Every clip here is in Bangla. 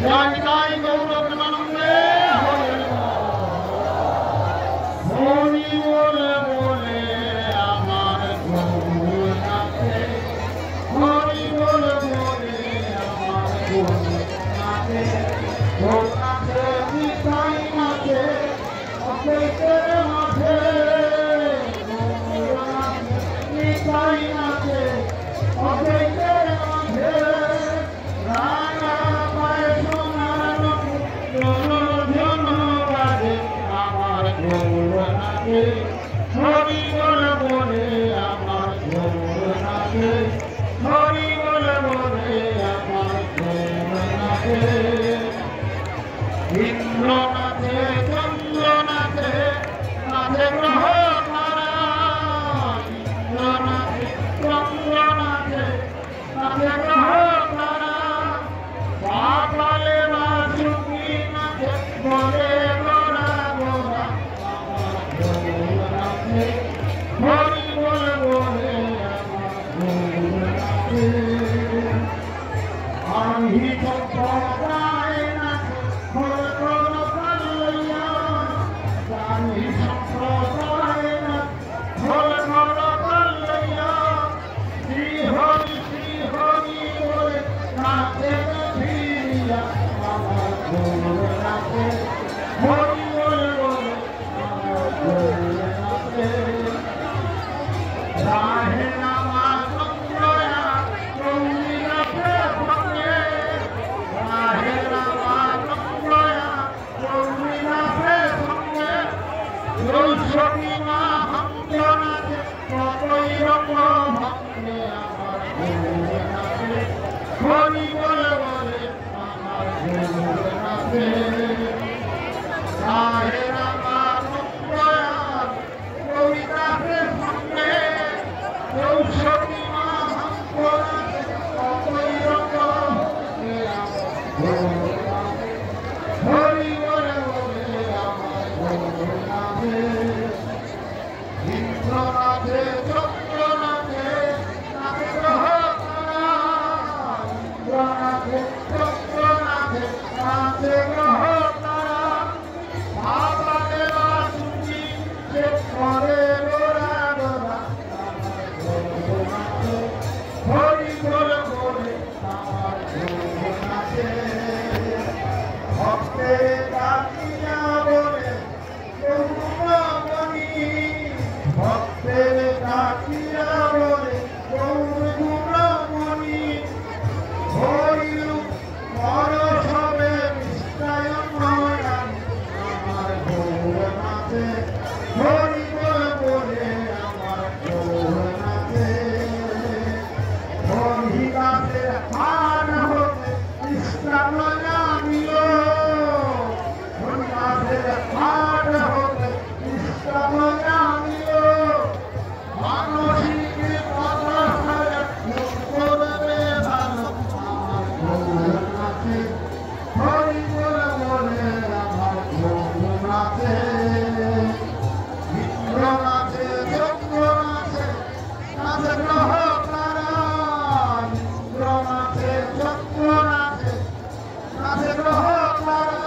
জয় জয় গৌরবানন্দে হরি বলে বলে আমার গৌর নাচে, হরি বলে বলে আমার গৌর নাচে, গৌর নাচে নিতাই নাচে অদ্বৈতের মাঝে, গৌর নাচে নিতাই নাচে অদ্বৈতের মাঝে, রাঙা পায়ে সোনার ঝন বাজে আমার গৌর নাচে, হরি বলে বলে আমার গৌর নাচে, হরি বলে বলে আমার গৌর নাচে, ইন্দ্র নাচে চন্দ্র নাচে নাচে গ্রহ তারা, ইন্দ্র নাচে চন্দ্র নাচে নাচে গ্রহ তারা, পাতালে বাসুকি নাচে বলে গোরা গোরা আমার গৌর নাচে, হরি বলে বলে আমার গৌর নাচে, আমি সম্প্রদায় নাচে খোল খোল কালইয়া, আমি সম্প্রদায় নাচে খোল খোল কালইয়া, শ্রী হরি বলে নাচে ফিরিয়া আমার গৌর নাচে, হরি বলে বলে আমার গৌর নাচে, রাহে রামা চন্দ্রয়া গৌরী নাচে সঙ্গে, রাহে রামা চন্দ্রয়া গৌরী নাচে সঙ্গে, দৈশকী মা ভক্ত নাচে কতই রঙ্গ ভক্তে আমার গৌর নাচে, হরি বলে বলে আমার গৌর নাচে, রাহে রামা চন্দ্রয়া গৌরী নাচে সঙ্গে, দৈশকী মা ভক্ত নাচে কতই রঙ্গ ভক্তে আমার গৌর নাচে, হরি বলে বলে আমার গৌর নাচে, ইন্দ্র নাচে চন্দ্র নাচে নাচে গ্রহ তারা, ইন্দ্র নাচে চন্দ্র নাচে নাচে গ্রহ তারা, পাতালে বাসুকি সে করে গোরা গোরা আমার গৌর নাচে, হরি বলে বলে আমার গৌর নাচে, ভক্তের ডাকিয়া বলে গৌরমণি, ভক্তের ডাকিয়া বলে গৌরমণি, হরিরূপ পরশবে নিষ্ঠায়ন রানী আমার গৌর নাচে, হরি বলে বলে আমার গৌর নাচে, হরি গাছের হার হতে ইসলাম জানিল, হরি গাছের হার হতে ইসলাম জানিল, মানসিক কথা ছাড়া করবে ভালো আমার গৌর নাচে, হরি বলে বলে আমার গৌর নাচে, ইন্দ্র নাচে চন্দ্র নাচে নাচে গ্রহ তারা, ইন্দ্র নাচে চন্দ্র নাচে নাচে গ্রহ তারা,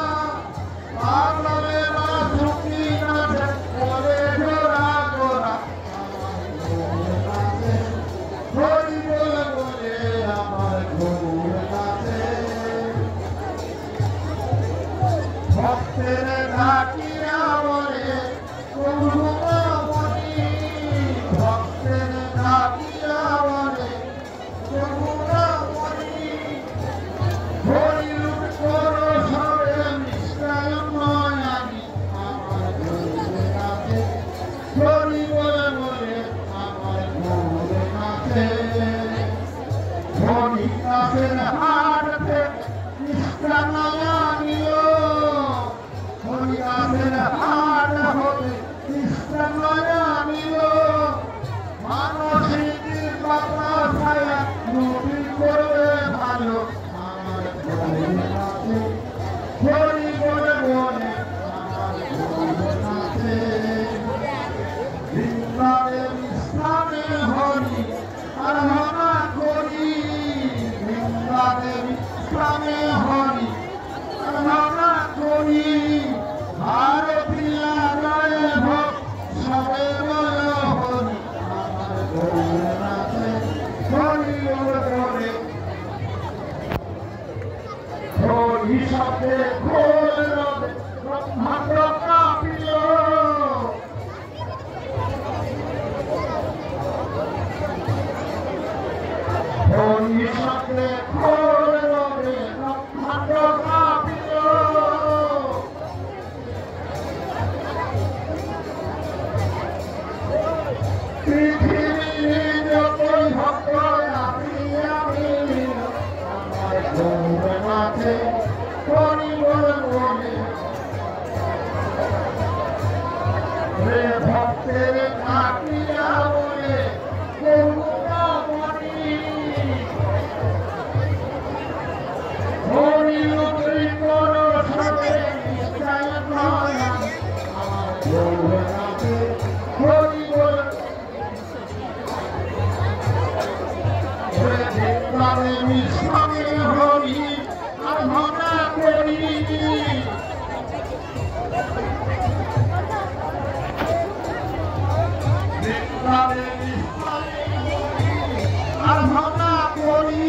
পাতালে বাসুকি নাচে বলে গোরা গোরা আমার গৌর নাচে, হরি বলে বলে আমার গৌর নাচে, ভক্তের ডাকিয়া বলে গৌরমণি, ভক্তের ডাকিয়া বলে গৌরমণি, হরিরূপ পরশবে নিষ্ঠায়ন রানী আমার গৌর নাচে, হরি বলে বলে আমার গৌর নাচে, হরি গাছের হার থেকে নিষ্ঠা জানিল, হরি গাছের হার হতে নিষ্ঠা জানিল, মানসিক কথা ছায়া নবী করবে ভালো আমার গৌর নাচে, হরি বলে বলে আমার গৌর নাচে, বৃন্দাবে ইসলামে হরি আরাধনা করি, বৃন্দাবে ইসলামে হরি শব্দে ঘোর রবে ব্রহ্মাণ্ড কাঁপিল হরি শব্দে ঘোর রবে ব্রহ্মাণ্ড কাঁপিল পৃথিবীর যতই ভক্ত আমি আমার গৌরনাথে হরি বল বলে রে ভক্তের কাটিয়া বলে গৌরমণি হরি লুটি কর সবে নিশ্চয় নয় আমার গৌরনাথে হরি বল আমি মিশ্রমে হরি আরাধনা করি আরাধনা করি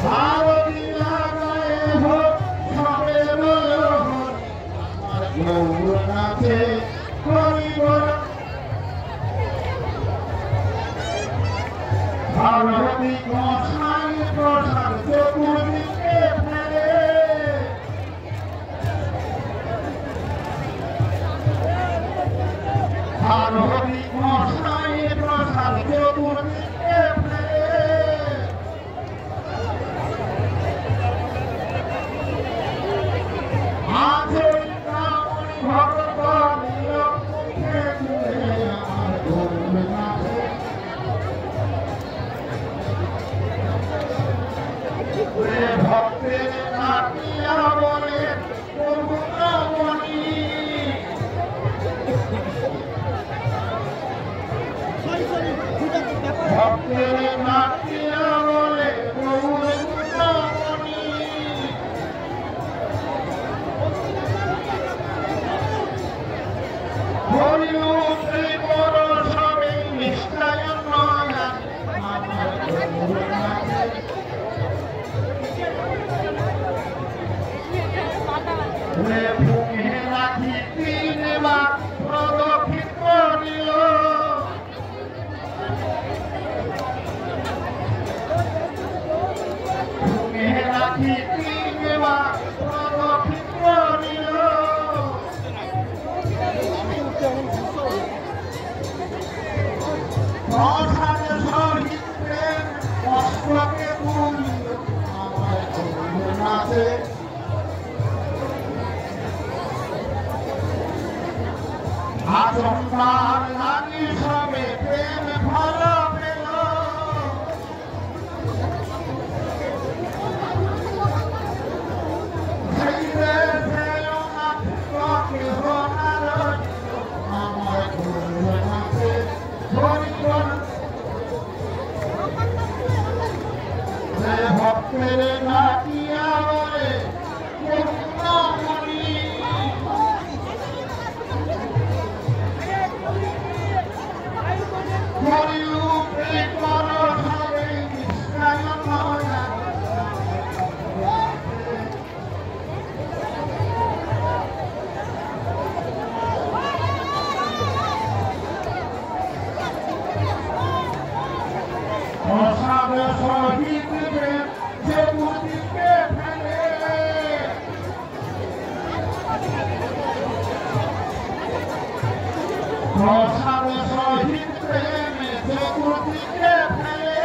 ভারতী লাগায় হোক সবে আমার গৌরনাথে হরি বল ভারতী গোসাই প্রসাদ চতুর্দিকে ফেলে ভারতী গোসাই প্রসাদ চতুর্দিকে ফেলে আচরিতামণি ভগত নীলম মুখে তুলে আমার গৌরনাথে ভক্তের নাটিয়া বলে করুণামণি ভক্তের নাটিয়া বলে করুণামণি হরিলুটি কর সবে নিশ্চয় নয় আমার গৌরনাথে ভূমি রাখি তিনবার প্রদক্ষিণ করিল ভূমি রাখি তিনবার প্রদক্ষিণ করিল প্রসাদ সহিত প্রেম অস্ত্রকে তুলিল আমার গৌরনাথে আচমকার লাগি সবে প্রেম ফল পেল ধীরে ধীরে কেহ আমার গৌরনাথে হরি বল ভক্তের নাটিয়া বলে করুণামণি হরিলুটি কর সবে নিশ্চয় নয় প্রসাদ সহিত চতুর্দিকে ফেলে প্রসাদ সহিত প্রেমে চতুর্দিকে ফেলে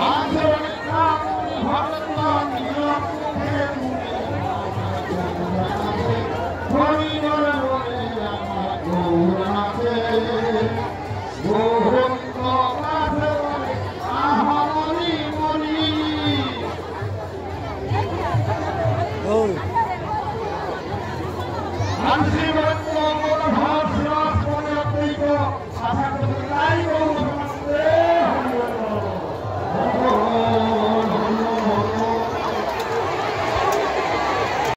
আচরিতামণি ভগত নীলম মুখে হরি বল বলে আমার গৌরনাথে গোবিন্দ কাছে বলে আহরি বলি শিব